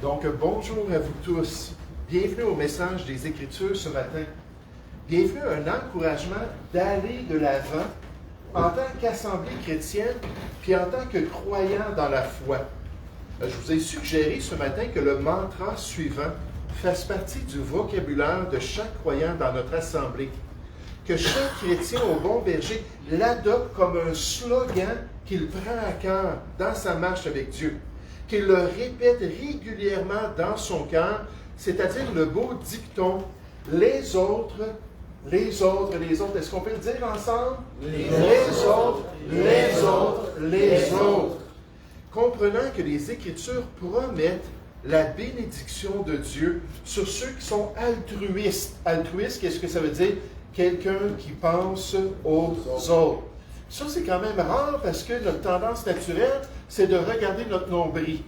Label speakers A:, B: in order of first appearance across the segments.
A: Donc, bonjour à vous tous. Bienvenue au message des Écritures ce matin. Bienvenue à un encouragement d'aller de l'avant en tant qu'assemblée chrétienne, puis en tant que croyant dans la foi. Je vous ai suggéré ce matin que le mantra suivant fasse partie du vocabulaire de chaque croyant dans notre assemblée. Que chaque chrétien au bon berger l'adopte comme un slogan qu'il prend à cœur dans sa marche avec Dieu. Qu'il le répète régulièrement dans son cœur, c'est-à-dire le beau dicton « les autres, les autres, les autres ». Est-ce qu'on peut le dire ensemble? Les autres, les autres, les autres. Comprenant que les Écritures promettent la bénédiction de Dieu sur ceux qui sont altruistes. Altruiste, qu'est-ce que ça veut dire? Quelqu'un qui pense aux autres. Ça, c'est quand même rare parce que notre tendance naturelle, c'est de regarder notre nombril,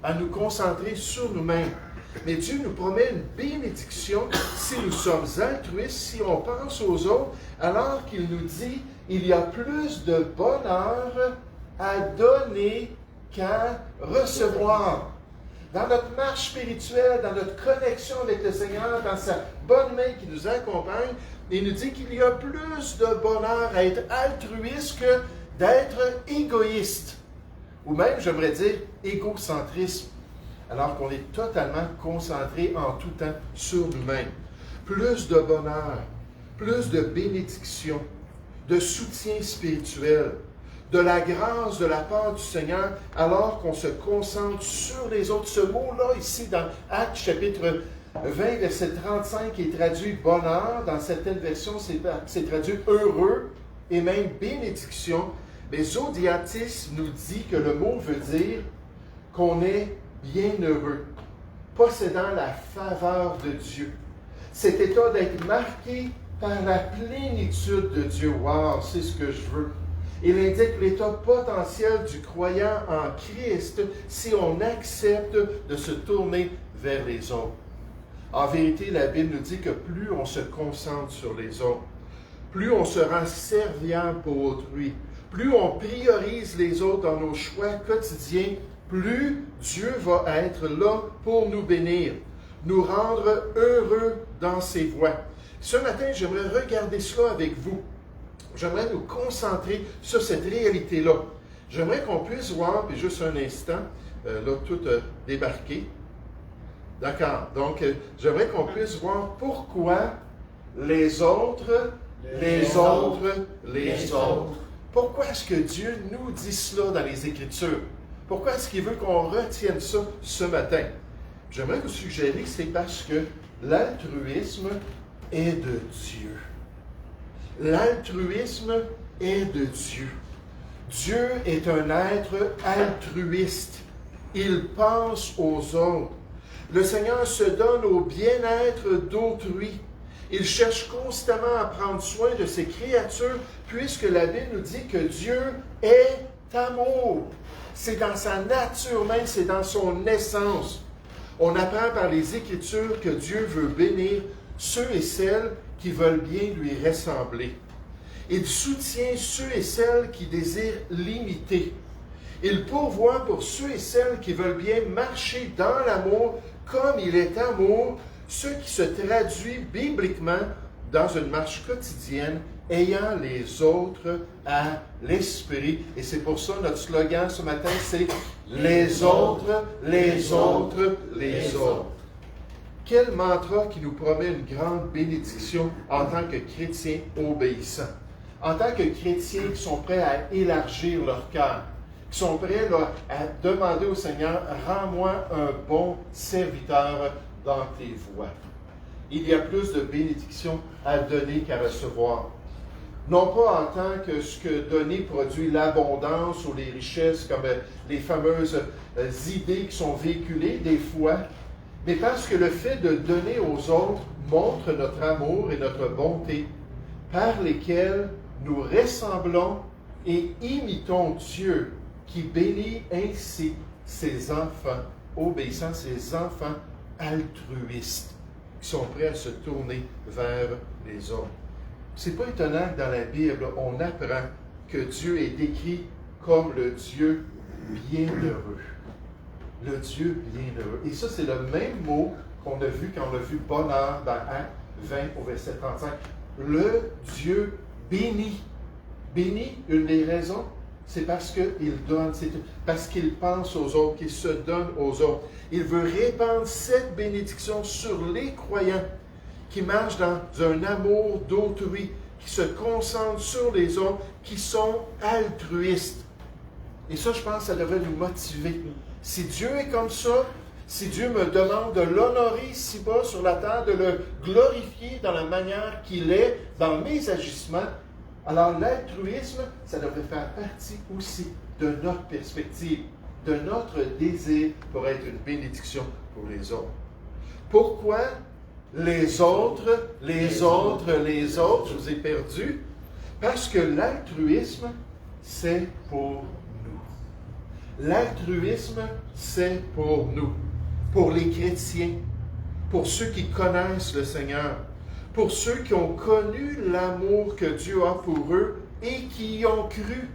A: à nous concentrer sur nous-mêmes. Mais Dieu nous promet une bénédiction si nous sommes altruistes, si on pense aux autres, alors qu'il nous dit il y a plus de bonheur à donner qu'à recevoir. Dans notre marche spirituelle, dans notre connexion avec le Seigneur, dans sa bonne main qui nous accompagne, il nous dit qu'il y a plus de bonheur à être altruiste que d'être égoïste. Ou même, j'aimerais dire, égocentrisme, alors qu'on est totalement concentré en tout temps sur nous-mêmes. Plus de bonheur, plus de bénédiction, de soutien spirituel, de la grâce de la part du Seigneur, alors qu'on se concentre sur les autres. Ce mot-là, ici, dans Actes chapitre 20, verset 35, est traduit « bonheur ». Dans certaines versions, c'est traduit « heureux » et même « bénédiction ». Mais Zodiatis nous dit que le mot veut dire qu'on est bienheureux, possédant la faveur de Dieu. Cet état d'être marqué par la plénitude de Dieu. Wow, c'est ce que je veux. Il indique l'état potentiel du croyant en Christ si on accepte de se tourner vers les autres. En vérité, la Bible nous dit que plus on se concentre sur les autres, plus on se rend serviant pour autrui, plus on priorise les autres dans nos choix quotidiens, plus Dieu va être là pour nous bénir, nous rendre heureux dans ses voies. Ce matin, j'aimerais regarder cela avec vous. J'aimerais nous concentrer sur cette réalité-là. J'aimerais qu'on puisse voir, puis juste un instant, là, tout débarqué. D'accord. Donc, j'aimerais qu'on puisse voir pourquoi les autres, les autres, les autres. Pourquoi est-ce que Dieu nous dit cela dans les Écritures? Pourquoi est-ce qu'il veut qu'on retienne ça ce matin? J'aimerais vous suggérer que c'est parce que l'altruisme est de Dieu. L'altruisme est de Dieu. Dieu est un être altruiste. Il pense aux autres. Le Seigneur se donne au bien-être d'autrui. Il cherche constamment à prendre soin de ses créatures, puisque la Bible nous dit que Dieu est amour. C'est dans sa nature même, c'est dans son essence. On apprend par les Écritures que Dieu veut bénir ceux et celles qui veulent bien lui ressembler. Il soutient ceux et celles qui désirent l'imiter. Il pourvoit pour ceux et celles qui veulent bien marcher dans l'amour comme il est amour, ce qui se traduit bibliquement dans une marche quotidienne ayant les autres à l'esprit. Et c'est pour ça notre slogan ce matin, c'est « Les autres, les autres, les autres ». Quel mantra qui nous promet une grande bénédiction en tant que chrétiens obéissants, en tant que chrétiens qui sont prêts à élargir leur cœur, qui sont prêts là, à demander au Seigneur « Rends-moi un bon serviteur dans tes voies ». Il y a plus de bénédictions à donner qu'à recevoir. Non pas en tant que ce que donner produit l'abondance ou les richesses, comme les fameuses idées qui sont véhiculées des fois, mais parce que le fait de donner aux autres montre notre amour et notre bonté, par lesquels nous ressemblons et imitons Dieu, qui bénit ainsi ses enfants obéissants, ses enfants altruistes, qui sont prêts à se tourner vers les autres. C'est pas étonnant que dans la Bible, on apprend que Dieu est décrit comme le Dieu bienheureux. Le Dieu bienheureux. Et ça, c'est le même mot qu'on a vu quand on a vu bonheur dans Actes 20 au verset 35. Le Dieu béni. Béni, une des raisons, c'est parce qu'il donne, c'est parce qu'il pense aux autres, qu'il se donne aux autres. Il veut répandre cette bénédiction sur les croyants qui marchent dans un amour d'autrui, qui se concentrent sur les autres, qui sont altruistes. Et ça, je pense, ça devrait nous motiver. Si Dieu est comme ça, si Dieu me demande de l'honorer ici-bas sur la terre, de le glorifier dans la manière qu'il est, dans mes agissements, alors l'altruisme, ça devrait faire partie aussi de notre perspective, de notre désir pour être une bénédiction pour les autres. Pourquoi les autres, les autres, les autres, je vous ai perdu? Parce que l'altruisme, c'est pour nous. L'altruisme, c'est pour nous, pour les chrétiens, pour ceux qui connaissent le Seigneur, pour ceux qui ont connu l'amour que Dieu a pour eux et qui y ont cru.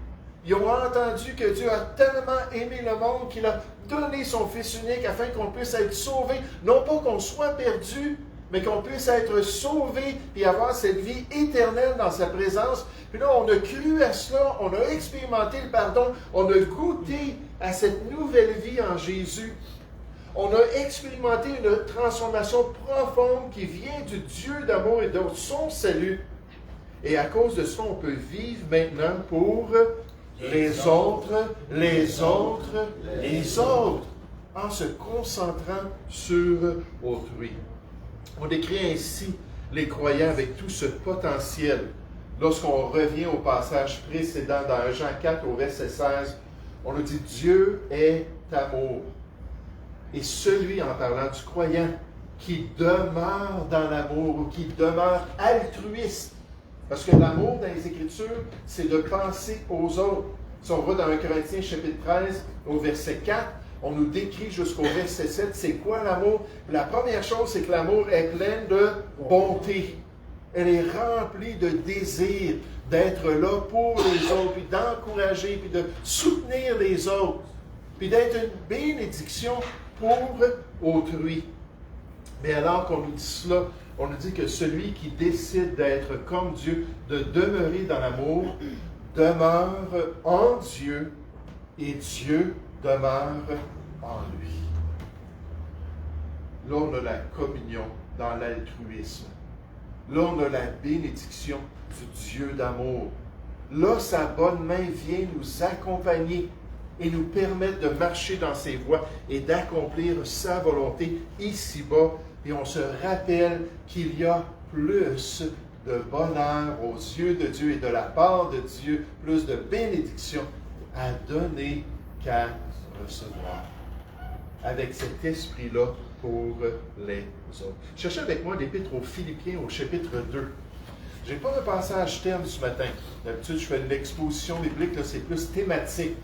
A: Ils ont entendu que Dieu a tellement aimé le monde qu'il a donné son Fils unique afin qu'on puisse être sauvé. Non pas qu'on soit perdu, mais qu'on puisse être sauvé et avoir cette vie éternelle dans sa présence. Puis là, on a cru à cela, on a expérimenté le pardon, on a goûté à cette nouvelle vie en Jésus. On a expérimenté une transformation profonde qui vient du Dieu d'amour et de son salut. Et à cause de ça, on peut vivre maintenant pour les autres, les autres, les autres, en se concentrant sur autrui. On décrit ainsi les croyants avec tout ce potentiel. Lorsqu'on revient au passage précédent dans Jean 4 au verset 16, on nous dit « Dieu est amour ». Et celui, en parlant du croyant, qui demeure dans l'amour ou qui demeure altruiste. Parce que l'amour dans les Écritures, c'est de penser aux autres. Si on va dans 1 Corinthiens chapitre 13, au verset 4, on nous décrit jusqu'au verset 7, c'est quoi l'amour? La première chose, c'est que l'amour est plein de bonté. Elle est remplie de désir d'être là pour les autres, puis d'encourager, puis de soutenir les autres, puis d'être une bénédiction pour autrui. Mais alors qu'on nous dit cela, on nous dit que celui qui décide d'être comme Dieu, de demeurer dans l'amour, demeure en Dieu et Dieu demeure en lui. Là, on a la communion dans l'altruisme. Là, on a la bénédiction du Dieu d'amour. Là, sa bonne main vient nous accompagner et nous permettre de marcher dans ses voies et d'accomplir sa volonté ici-bas. Et on se rappelle qu'il y a plus de bonheur aux yeux de Dieu et de la part de Dieu, plus de bénédiction à donner qu'à recevoir. Avec cet esprit-là pour les autres. Cherchez avec moi l'Épître aux Philippiens au chapitre 2. Je n'ai pas de passage terme ce matin. D'habitude, je fais une exposition biblique, là, c'est plus thématique.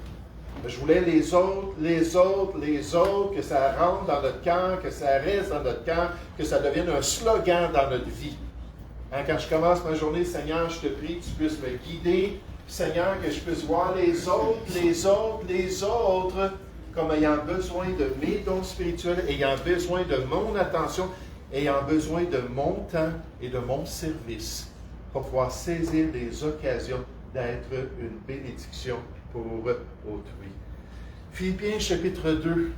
A: Je voulais les autres, les autres, les autres, que ça rentre dans notre cœur, que ça reste dans notre cœur, que ça devienne un slogan dans notre vie. Hein, quand je commence ma journée, Seigneur, je te prie que tu puisses me guider. Seigneur, que je puisse voir les autres, les autres, les autres, comme ayant besoin de mes dons spirituels, ayant besoin de mon attention, ayant besoin de mon temps et de mon service pour pouvoir saisir les occasions d'être une bénédiction pour autrui. Philippiens chapitre 2,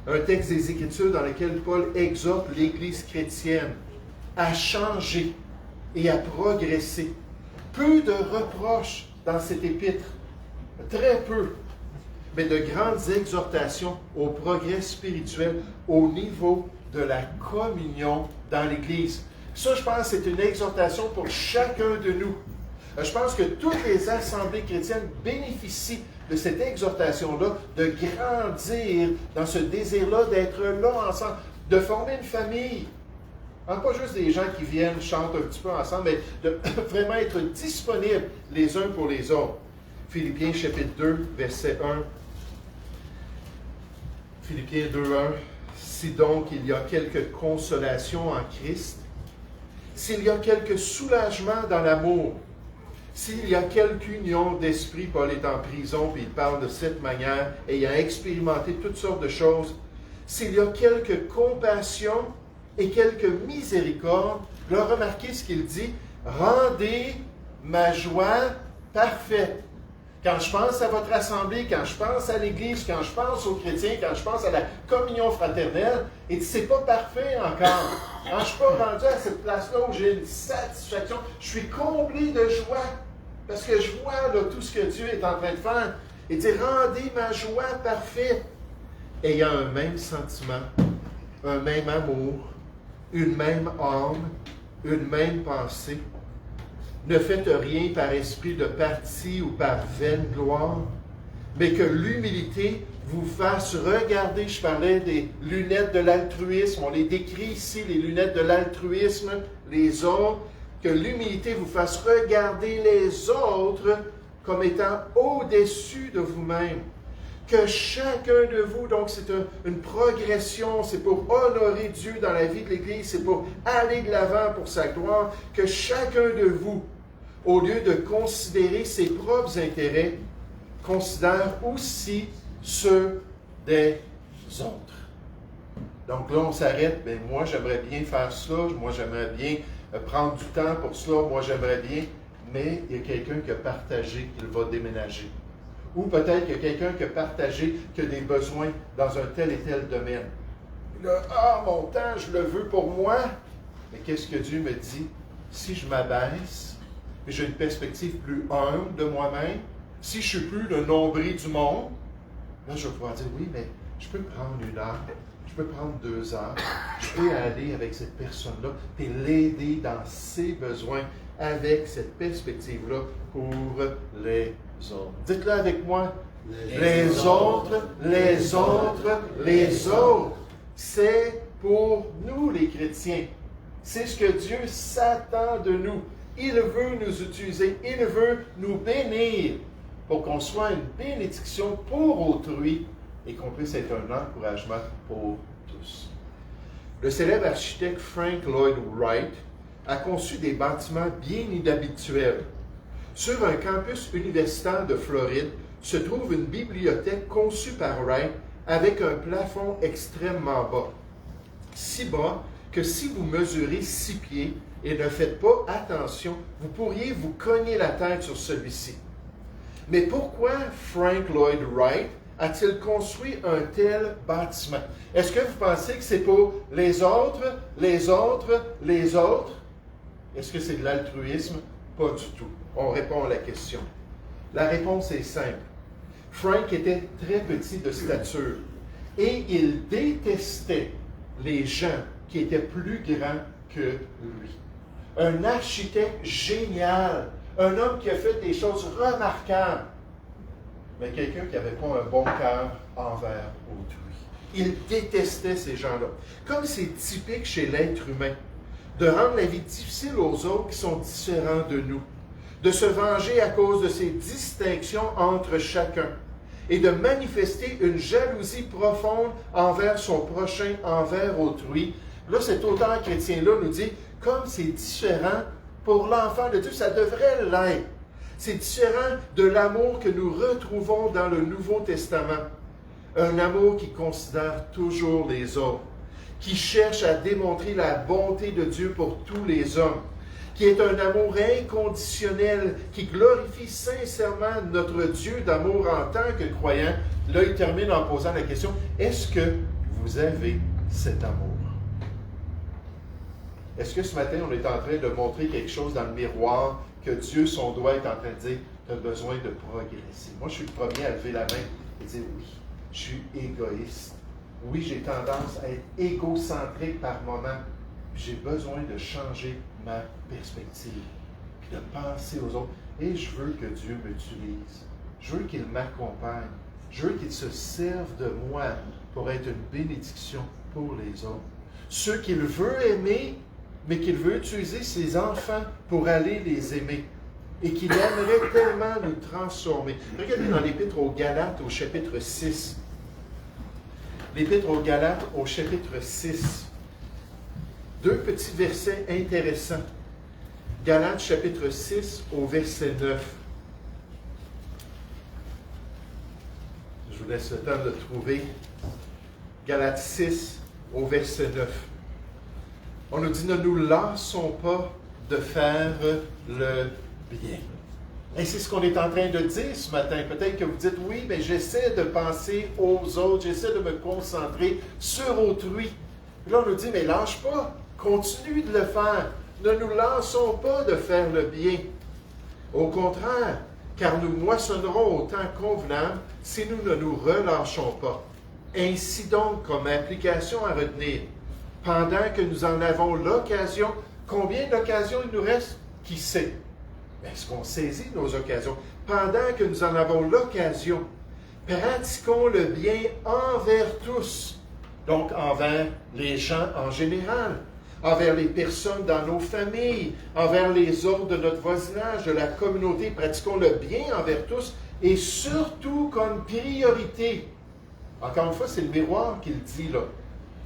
A: un texte des Écritures dans lequel Paul exhorte l'Église chrétienne à changer et à progresser. Peu de reproches dans cet épître, très peu, mais de grandes exhortations au progrès spirituel au niveau de la communion dans l'Église. Ça, je pense, c'est une exhortation pour chacun de nous. Je pense que toutes les assemblées chrétiennes bénéficient de cette exhortation-là, de grandir dans ce désir-là, d'être là ensemble, de former une famille. Pas juste des gens qui viennent, chantent un petit peu ensemble, mais de vraiment être disponibles les uns pour les autres. Philippiens chapitre 2, verset 1. Philippiens 2, 1. Si donc il y a quelque consolation en Christ, s'il y a quelque soulagement dans l'amour, s'il y a quelque union d'esprit, Paul est en prison, puis il parle de cette manière, ayant expérimenté toutes sortes de choses, s'il y a quelque compassion et quelque miséricorde, là, remarquez ce qu'il dit, rendez ma joie parfaite. Quand je pense à votre assemblée, quand je pense à l'Église, quand je pense aux chrétiens, quand je pense à la communion fraternelle, et c'est pas parfait encore. Quand je ne suis pas rendu à cette place-là où j'ai une satisfaction, je suis comblé de joie parce que je vois là, tout ce que Dieu est en train de faire. Et dit, rendez ma joie parfaite, ayant un même sentiment, un même amour, une même âme, une même pensée. Ne faites rien par esprit de parti ou par vaine gloire, mais que l'humilité vous fasse regarder. Je parlais des lunettes de l'altruisme, on les décrit ici, les lunettes de l'altruisme, les autres, que l'humilité vous fasse regarder les autres comme étant au-dessus de vous-même. Que chacun de vous, donc c'est une progression, c'est pour honorer Dieu dans la vie de l'Église, c'est pour aller de l'avant pour sa gloire, que chacun de vous, au lieu de considérer ses propres intérêts, considère aussi ceux des autres. Donc là, on s'arrête, bien, moi j'aimerais bien faire cela, moi j'aimerais bien prendre du temps pour cela, moi j'aimerais bien, mais il y a quelqu'un qui a partagé qu'il va déménager. Ou peut-être qu'il y a quelqu'un qui a partagé qu'il a des besoins dans un tel et tel domaine. Là, mon temps, je le veux pour moi. Mais qu'est-ce que Dieu me dit? Si je m'abaisse, et j'ai une perspective plus humble de moi-même, si je suis plus le nombril du monde, là, je vais pouvoir dire, oui, mais je peux prendre 1 heure, je peux prendre 2 heures, je peux aller avec cette personne-là et l'aider dans ses besoins avec cette perspective-là pour les autres. Dites-le avec moi. Les autres, les autres, les autres. C'est pour nous, les chrétiens. C'est ce que Dieu s'attend de nous. Il veut nous utiliser, il veut nous bénir pour qu'on soit une bénédiction pour autrui et qu'on puisse être un encouragement pour tous. Le célèbre architecte Frank Lloyd Wright a conçu des bâtiments bien inhabituels. Sur un campus universitaire de Floride se trouve une bibliothèque conçue par Wright avec un plafond extrêmement bas. Si bas que si vous mesurez 6 pieds et ne faites pas attention, vous pourriez vous cogner la tête sur celui-ci. Mais pourquoi Frank Lloyd Wright a-t-il construit un tel bâtiment? Est-ce que vous pensez que c'est pour les autres, les autres, les autres? Est-ce que c'est de l'altruisme? Pas du tout. On répond à la question. La réponse est simple. Frank était très petit de stature et il détestait les gens qui étaient plus grands que lui. Un architecte génial, un homme qui a fait des choses remarquables, mais quelqu'un qui n'avait pas un bon cœur envers autrui. Il détestait ces gens-là. Comme c'est typique chez l'être humain, de rendre la vie difficile aux autres qui sont différents de nous, de se venger à cause de ces distinctions entre chacun et de manifester une jalousie profonde envers son prochain, envers autrui. Là, cet auteur chrétien-là nous dit, comme c'est différent pour l'enfant de Dieu, ça devrait l'être. C'est différent de l'amour que nous retrouvons dans le Nouveau Testament. Un amour qui considère toujours les autres, qui cherche à démontrer la bonté de Dieu pour tous les hommes, qui est un amour inconditionnel, qui glorifie sincèrement notre Dieu d'amour en tant que croyant. Là, il termine en posant la question, est-ce que vous avez cet amour? Est-ce que ce matin, on est en train de montrer quelque chose dans le miroir que Dieu, son doigt, est en train de dire, tu as besoin de progresser? Moi, je suis le premier à lever la main et dire, oui, je suis égoïste. Oui, j'ai tendance à être égocentrique par moment. J'ai besoin de changer ma perspective, puis de penser aux autres. Et je veux que Dieu m'utilise. Je veux qu'il m'accompagne. Je veux qu'il se serve de moi pour être une bénédiction pour les autres. Ceux qu'il veut aimer, mais qu'il veut utiliser ses enfants pour aller les aimer. Et qu'il aimerait tellement nous transformer. Regardez dans l'Épître aux Galates au chapitre 6. L'Épître aux Galates au chapitre 6. 2 petits versets intéressants. Galates chapitre 6 au verset 9. Je vous laisse le temps de trouver. Galates 6 au verset 9. On nous dit, ne nous lassons pas de faire le bien. Et c'est ce qu'on est en train de dire ce matin. Peut-être que vous dites, oui, mais j'essaie de penser aux autres, j'essaie de me concentrer sur autrui. Puis là, on nous dit, mais lâche pas, continue de le faire. Ne nous lassons pas de faire le bien. Au contraire, car nous moissonnerons au temps convenable si nous ne nous relâchons pas. Ainsi donc, comme application à retenir, pendant que nous en avons l'occasion, combien d'occasions il nous reste? Qui sait? Est-ce qu'on saisit nos occasions? Pendant que nous en avons l'occasion, pratiquons le bien envers tous. Donc, envers les gens en général, envers les personnes dans nos familles, envers les autres de notre voisinage, de la communauté. Pratiquons le bien envers tous et surtout comme priorité. Encore une fois, c'est le miroir qui le dit là.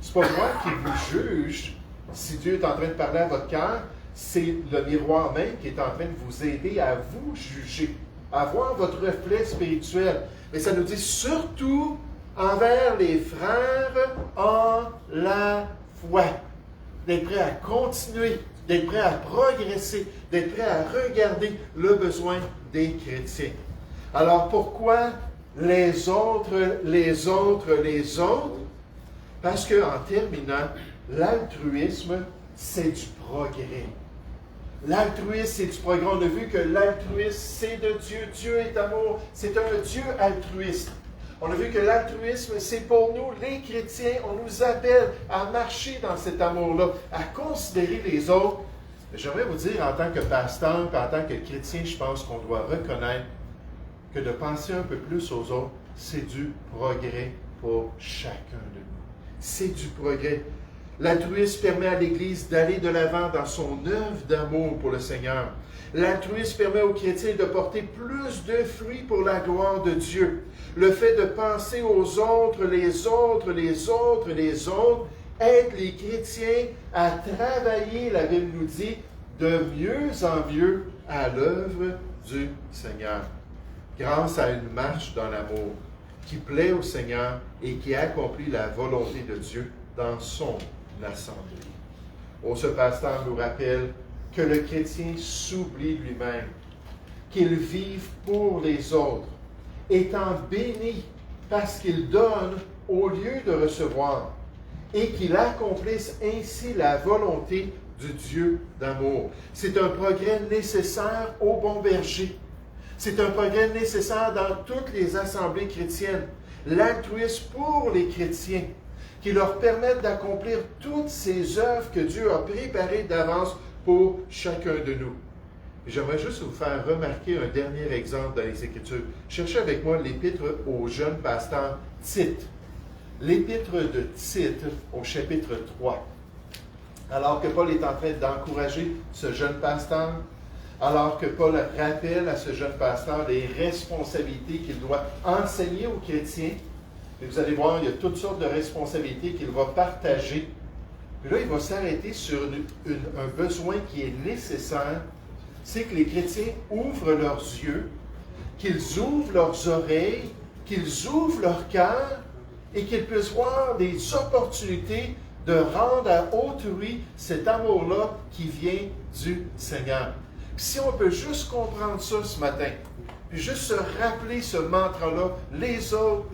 A: C'est pas moi qui vous juge si Dieu est en train de parler à votre cœur. C'est le miroir même qui est en train de vous aider à vous juger, à voir votre reflet spirituel. Mais ça nous dit surtout envers les frères en la foi. D'être prêt à continuer, d'être prêt à progresser, d'être prêt à regarder le besoin des chrétiens. Alors pourquoi les autres? Parce qu'en terminant, l'altruisme, c'est du progrès. L'altruisme, c'est du progrès. On a vu que l'altruisme, c'est de Dieu. Dieu est amour. C'est un Dieu altruiste. On a vu que l'altruisme, c'est pour nous, les chrétiens. On nous appelle à marcher dans cet amour-là, à considérer les autres. J'aimerais vous dire, en tant que pasteur, en tant que chrétien, je pense qu'on doit reconnaître que de penser un peu plus aux autres, c'est du progrès pour chacun de nous. C'est du progrès. L'altruisme permet à l'Église d'aller de l'avant dans son œuvre d'amour pour le Seigneur. L'altruisme permet aux chrétiens de porter plus de fruits pour la gloire de Dieu. Le fait de penser aux autres, les autres, aide les chrétiens à travailler, la Bible nous dit, de mieux en mieux à l'œuvre du Seigneur. Grâce à une marche dans l'amour qui plaît au Seigneur et qui accomplit la volonté de Dieu dans son assemblée. Oh, ce pasteur nous rappelle que le chrétien s'oublie lui-même, qu'il vive pour les autres, étant béni parce qu'il donne au lieu de recevoir, et qu'il accomplisse ainsi la volonté du Dieu d'amour. C'est un progrès nécessaire au bon berger. C'est un progrès nécessaire dans toutes les assemblées chrétiennes. L'altruisme pour les chrétiens, qui leur permettent d'accomplir toutes ces œuvres que Dieu a préparées d'avance pour chacun de nous. J'aimerais juste vous faire remarquer un dernier exemple dans les Écritures. Cherchez avec moi l'épître au jeune pasteur Tite. L'épître de Tite au chapitre 3. Alors que Paul est en train d'encourager ce jeune pasteur, alors que Paul rappelle à ce jeune pasteur les responsabilités qu'il doit enseigner aux chrétiens. Et vous allez voir, il y a toutes sortes de responsabilités qu'il va partager. Puis là, il va s'arrêter sur un besoin qui est nécessaire. C'est que les chrétiens ouvrent leurs yeux, qu'ils ouvrent leurs oreilles, qu'ils ouvrent leur cœur et qu'ils puissent voir des opportunités de rendre à autrui cet amour-là qui vient du Seigneur. Puis si on peut juste comprendre ça ce matin, puis juste se rappeler ce mantra-là, les autres.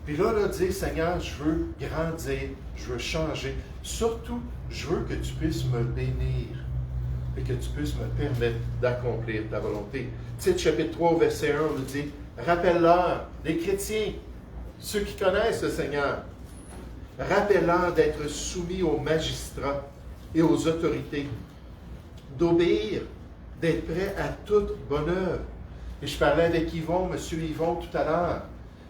A: Puis là, dire, Seigneur, je veux grandir, je veux changer. Surtout, je veux que tu puisses me bénir et que tu puisses me permettre d'accomplir ta volonté. Tite chapitre 3, verset 1, on nous dit, rappelle-leur, les chrétiens, ceux qui connaissent le Seigneur, rappelle-leur d'être soumis aux magistrats et aux autorités, d'obéir, d'être prêt à toute bonne œuvre. Et je parlais avec Yvon, M. Yvon, tout à l'heure.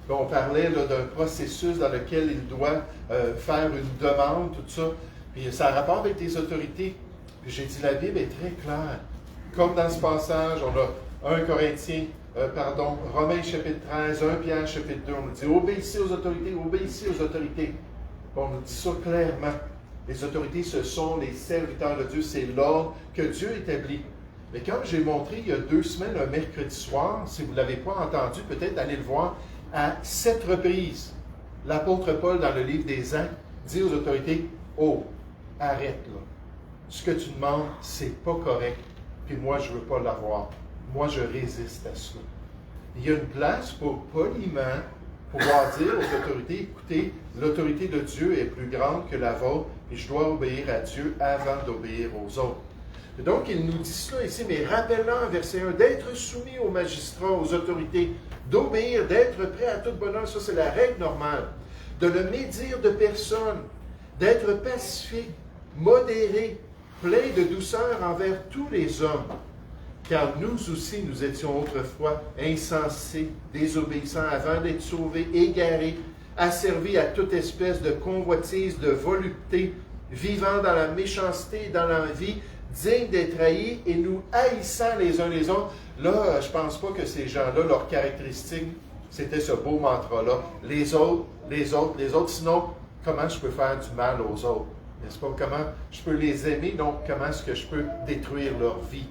A: On parlait d'un processus dans lequel il doit faire une demande, tout ça. Puis ça a rapport avec les autorités. Puis j'ai dit, la Bible est très claire. Comme dans ce passage, on a Romains chapitre 13, 1 Pierre chapitre 2, on nous dit, obéissez aux autorités. On nous dit ça clairement. Les autorités, ce sont les serviteurs de Dieu. C'est l'ordre que Dieu établit. Mais comme j'ai montré il y a 2 semaines, un mercredi soir, si vous ne l'avez pas entendu, peut-être allez le voir, à 7 reprises, l'apôtre Paul, dans le livre des Actes, dit aux autorités, « Oh, arrête là. Ce que tu demandes, c'est pas correct. Puis moi, je ne veux pas l'avoir. Moi, je résiste à cela. » Il y a une place pour poliment pouvoir dire aux autorités, écoutez, l'autorité de Dieu est plus grande que la vôtre et je dois obéir à Dieu avant d'obéir aux autres. Et donc, il nous dit cela ici, mais rappelons en verset 1, d'être soumis aux magistrats, aux autorités, d'obéir, d'être prêt à toute bonne œuvre, ça c'est la règle normale, de ne médire de personne, d'être pacifique, modéré, plein de douceur envers tous les hommes. Car nous aussi, nous étions autrefois insensés, désobéissants, avant d'être sauvés, égarés, asservis à toute espèce de convoitise, de volupté, vivant dans la méchanceté et dans l'envie, dignes d'être haïs et nous haïssant les uns les autres. Là, je ne pense pas que ces gens-là, leur caractéristique, c'était ce beau mantra-là. Les autres, les autres, les autres. Sinon, comment je peux faire du mal aux autres? N'est-ce pas? Comment je peux les aimer? Donc, comment est-ce que je peux détruire leur vie?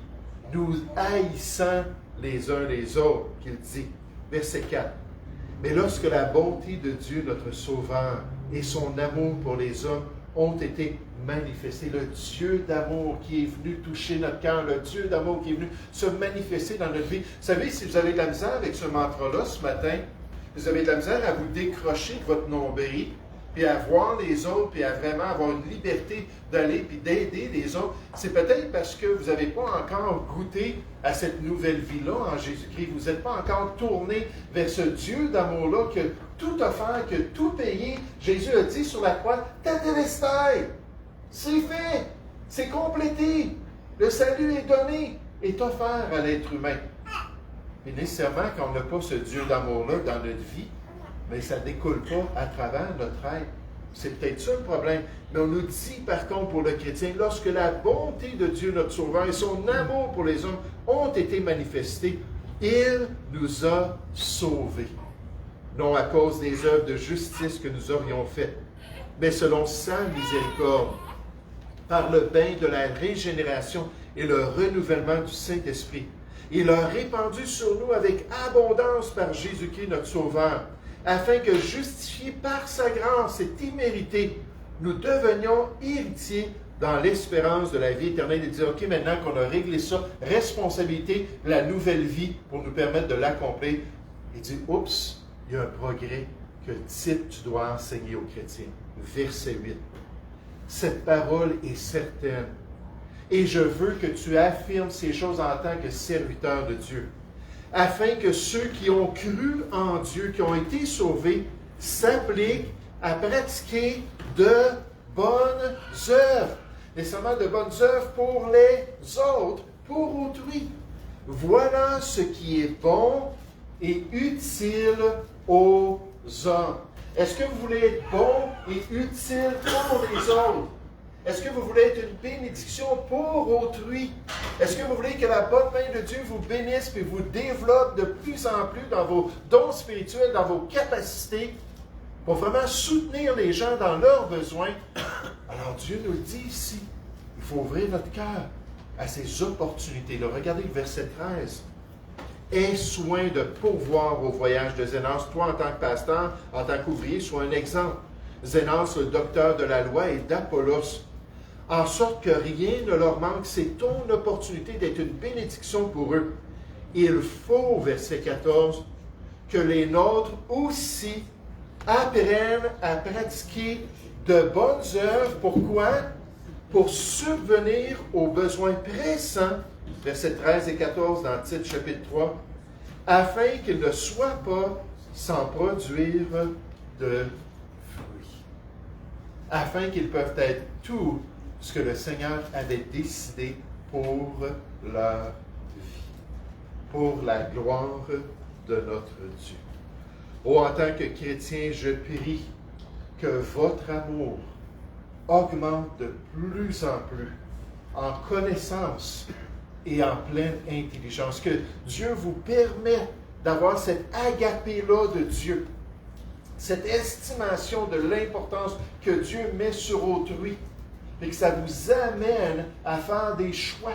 A: Nous haïssant les uns les autres, qu'il dit. Verset 4. Mais lorsque la bonté de Dieu, notre Sauveur, et son amour pour les hommes ont été manifestés, le Dieu d'amour qui est venu toucher notre cœur, le Dieu d'amour qui est venu se manifester dans notre vie. Vous savez, si vous avez de la misère avec ce mantra-là ce matin, vous avez de la misère à vous décrocher de votre nombril, puis à voir les autres, puis à vraiment avoir une liberté d'aller, puis d'aider les autres, c'est peut-être parce que vous n'avez pas encore goûté à cette nouvelle vie-là en Jésus-Christ. Vous n'êtes pas encore tourné vers ce Dieu d'amour-là qui a tout offert, qui a tout payé. Jésus a dit sur la croix, « Tetelestai ». C'est fait, c'est complété. Le salut est donné, est offert à l'être humain. Et nécessairement, quand on n'a pas ce Dieu d'amour-là dans notre vie, mais ça ne découle pas à travers notre être. C'est peut-être ça le problème. Mais on nous dit, par contre, pour le chrétien, lorsque la bonté de Dieu, notre Sauveur, et son amour pour les hommes ont été manifestés, il nous a sauvés. Non à cause des œuvres de justice que nous aurions faites, mais selon sa miséricorde, par le bain de la régénération et le renouvellement du Saint-Esprit. Il a répandu sur nous avec abondance par Jésus-Christ, notre Sauveur, afin que, justifiés par sa grâce et immérités, nous devenions héritiers dans l'espérance de la vie éternelle. Il dit, OK, maintenant qu'on a réglé ça, responsabilité, la nouvelle vie pour nous permettre de l'accomplir. Il dit, oups, il y a un progrès que Tite, tu dois enseigner aux chrétiens. Verset 8. Cette parole est certaine. Et je veux que tu affirmes ces choses en tant que serviteur de Dieu, afin que ceux qui ont cru en Dieu, qui ont été sauvés, s'appliquent à pratiquer de bonnes œuvres. Nécessairement de bonnes œuvres pour les autres, pour autrui. Voilà ce qui est bon et utile aux hommes. Est-ce que vous voulez être bon et utile pour les autres? Est-ce que vous voulez être une bénédiction pour autrui? Est-ce que vous voulez que la bonne main de Dieu vous bénisse et vous développe de plus en plus dans vos dons spirituels, dans vos capacités, pour vraiment soutenir les gens dans leurs besoins? Alors Dieu nous le dit ici, il faut ouvrir notre cœur à ces opportunités-là. Regardez le verset 13. Aie soin de pourvoir au voyage de Zénas. Toi, en tant que pasteur, en tant qu'ouvrier, sois un exemple. Zénas, le docteur de la loi, et d'Apollos, en sorte que rien ne leur manque. C'est ton opportunité d'être une bénédiction pour eux. Il faut, verset 14, que les nôtres aussi apprennent à pratiquer de bonnes œuvres. Pourquoi? Pour subvenir aux besoins pressants, versets 13 et 14 dans Tite chapitre 3, afin qu'ils ne soient pas sans produire de fruits. Afin qu'ils peuvent être tout ce que le Seigneur avait décidé pour leur vie, pour la gloire de notre Dieu. Oh, en tant que chrétien, je prie que votre amour augmente de plus en plus en connaissance et en pleine intelligence. Que Dieu vous permette d'avoir cette agapé-là de Dieu, cette estimation de l'importance que Dieu met sur autrui, et que ça vous amène à faire des choix,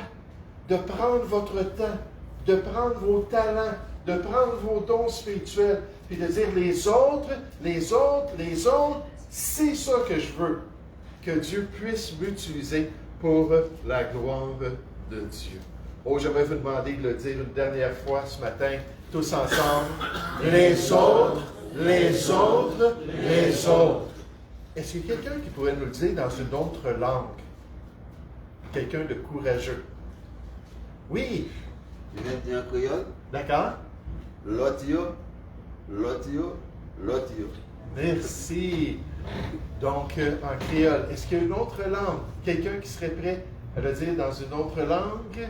A: de prendre votre temps, de prendre vos talents, de prendre vos dons spirituels, puis de dire les autres, c'est ça que je veux. Que Dieu puisse m'utiliser pour la gloire de Dieu. Oh, j'aimerais vous demander de le dire une dernière fois ce matin, tous ensemble. Les autres. Est-ce qu'il y a quelqu'un qui pourrait nous le dire dans une autre langue? Quelqu'un de courageux. Oui.
B: Je vais dire en créole.
A: D'accord?
B: L'otio.
A: Merci. Donc, en créole. Est-ce qu'il y a une autre langue? Quelqu'un qui serait prêt à le dire dans une autre langue?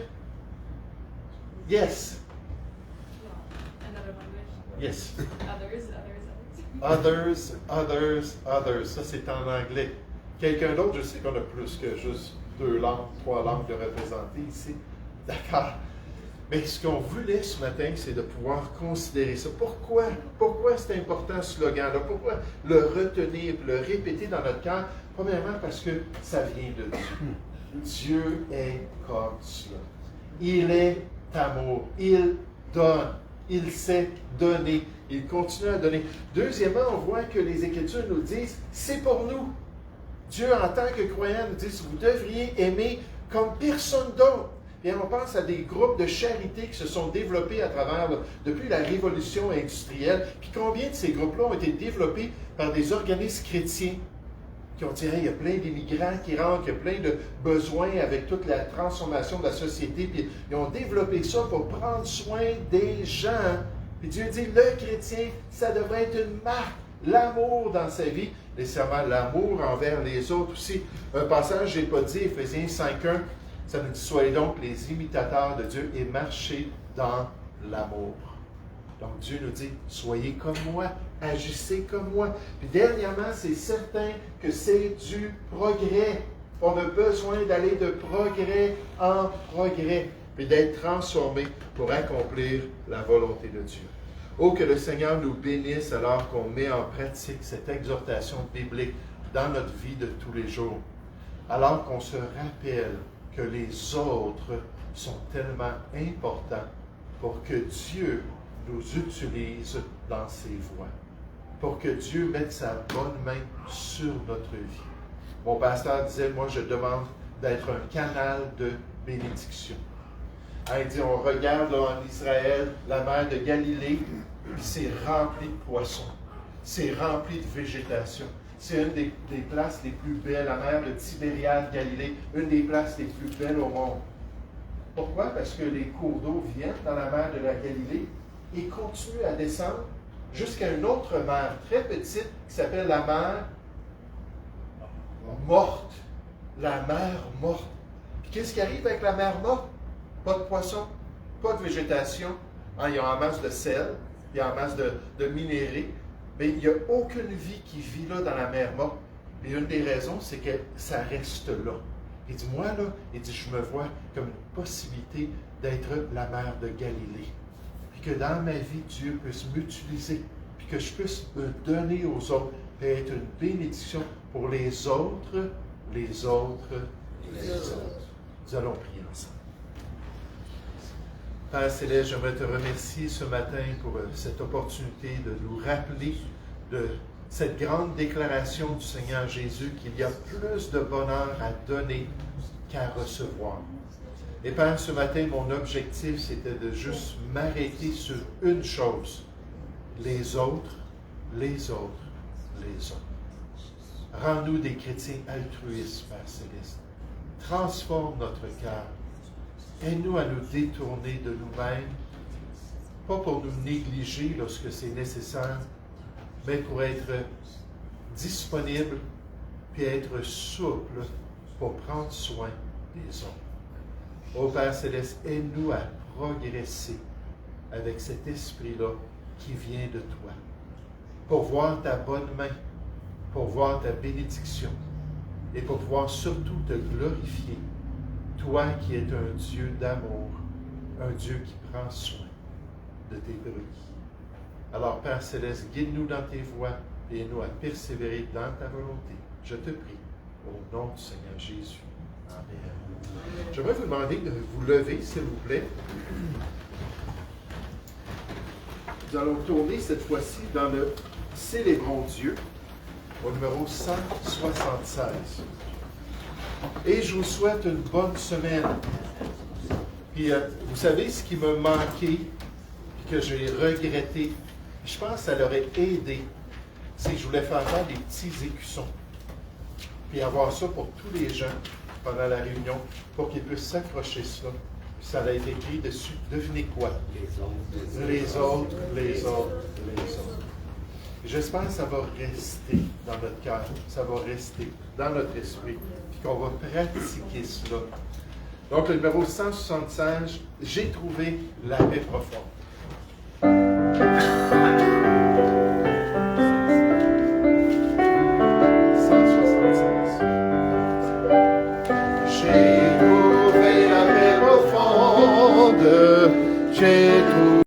A: Yes.
C: Another language.
A: Yes. Others. Ça, c'est en anglais. Quelqu'un d'autre, je sais qu'on a plus que juste 2 langues, 3 langues de représenter ici. D'accord. Mais ce qu'on voulait ce matin, c'est de pouvoir considérer ça. Pourquoi c'est important ce slogan-là? Pourquoi le retenir, le répéter dans notre cœur? Premièrement, parce que ça vient de Dieu. Dieu est comme cela. Il est amour. Il donne. Il sait donner. Il continue à donner. Deuxièmement, on voit que les Écritures nous disent, c'est pour nous. Dieu, en tant que croyant, nous dit, vous devriez aimer comme personne d'autre. Et on pense à des groupes de charité qui se sont développés à travers, depuis la révolution industrielle. Puis combien de ces groupes-là ont été développés par des organismes chrétiens qui ont dit, il y a plein d'immigrants qui rentrent, il y a plein de besoins avec toute la transformation de la société. Puis ils ont développé ça pour prendre soin des gens. Puis Dieu dit, le chrétien, ça devrait être une marque, l'amour dans sa vie, nécessairement l'amour envers les autres aussi. Un passage, je n'ai pas dit, Éphésiens 5.1, ça nous dit, soyez donc les imitateurs de Dieu et marchez dans l'amour. Donc Dieu nous dit, soyez comme moi, agissez comme moi. Puis dernièrement, c'est certain que c'est du progrès. On a besoin d'aller de progrès en progrès, puis d'être transformé pour accomplir la volonté de Dieu. Oh, que le Seigneur nous bénisse alors qu'on met en pratique cette exhortation biblique dans notre vie de tous les jours. Alors qu'on se rappelle que les autres sont tellement importants pour que Dieu nous utilise dans ses voies, pour que Dieu mette sa bonne main sur notre vie. Mon pasteur disait, moi je demande d'être un canal de bénédiction. Il dit, on regarde là, en Israël la mer de Galilée, puis c'est rempli de poissons, c'est rempli de végétation. C'est une des places les plus belles, la mer de Tibériade, Galilée, une des places les plus belles au monde. Pourquoi? Parce que les cours d'eau viennent dans la mer de la Galilée et continuent à descendre jusqu'à une autre mer très petite qui s'appelle la mer morte. La mer morte. Puis qu'est-ce qui arrive avec la mer morte? Pas de poissons, pas de végétation. Il y a en masse de sel, il y a en masse de minéraux. Mais il n'y a aucune vie qui vit là dans la mer morte. Et une des raisons, c'est que ça reste là. Il dit, moi, là, je me vois comme une possibilité d'être la mer de Galilée. Puis que dans ma vie, Dieu puisse m'utiliser. Puis que je puisse me donner aux autres. Et être une bénédiction pour les autres. Nous allons prier ensemble. Père Céleste, j'aimerais te remercier ce matin pour cette opportunité de nous rappeler de cette grande déclaration du Seigneur Jésus qu'il y a plus de bonheur à donner qu'à recevoir. Et Père, ce matin, mon objectif, c'était de juste m'arrêter sur une chose. Les autres. Rends-nous des chrétiens altruistes, Père Céleste. Transforme notre cœur. Aide-nous à nous détourner de nous-mêmes, pas pour nous négliger lorsque c'est nécessaire, mais pour être disponible puis être souple pour prendre soin des autres. Ô Père Céleste, aide-nous à progresser avec cet esprit-là qui vient de toi, pour voir ta bonne main, pour voir ta bénédiction et pour pouvoir surtout te glorifier. Toi qui es un Dieu d'amour, un Dieu qui prend soin de tes brebis. Alors, Père Céleste, guide-nous dans tes voies et aide-nous à persévérer dans ta volonté. Je te prie, Au nom du Seigneur Jésus. Amen. J'aimerais vous demander de vous lever, s'il vous plaît. Nous allons tourner cette fois-ci dans le Célébrons Dieu, au numéro 176. Et je vous souhaite une bonne semaine. Puis, vous savez ce qui m'a manqué, puis que j'ai regretté, je pense que ça leur aurait aidé, c'est que je voulais faire des petits écussons. Puis avoir ça pour tous les gens pendant la réunion, pour qu'ils puissent s'accrocher ça. Puis ça a été écrit dessus. Devinez quoi? Les autres, les autres, les autres. J'espère que ça va rester dans notre cœur, ça va rester dans notre esprit, puis qu'on va pratiquer cela. Donc, le numéro 176, j'ai trouvé la paix profonde.